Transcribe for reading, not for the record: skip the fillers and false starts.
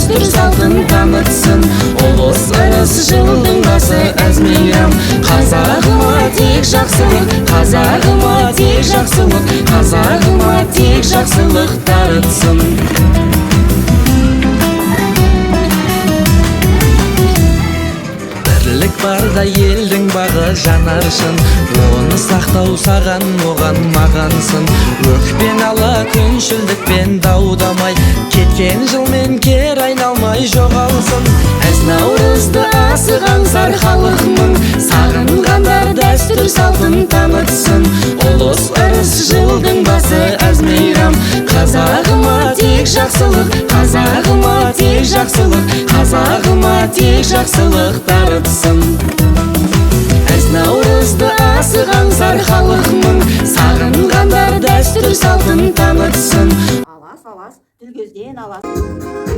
дәстүр салтын танытсын. Ұлыс ырыс жылдың басы әз мейрам. Қазағыма тек жақсылық, қазағыма тек жақсылық, қазағыма тек жақсылық дарытсын. Бірлік барда елдің бағы жанарсын, оны сақтау саған оған мағансын. Өкпен ала күншілдікпен даудамай, кеткен жылмен кер айналмай жоғалсын. Әз наурызды асыған зар халықмын, сағынғандар дәстүр салтын танытсын. Ұлыс ырыс жылдың басы әз мейрам. Қазағыма тек жақсылық, қазағыма тек жақсылық, қазағыма тек жақсылық дарытсын. Әз наурызды асыған зар халықмын, сағынғандар дәстүр салтын танытсын. Алас, алас, тіл көзден алас.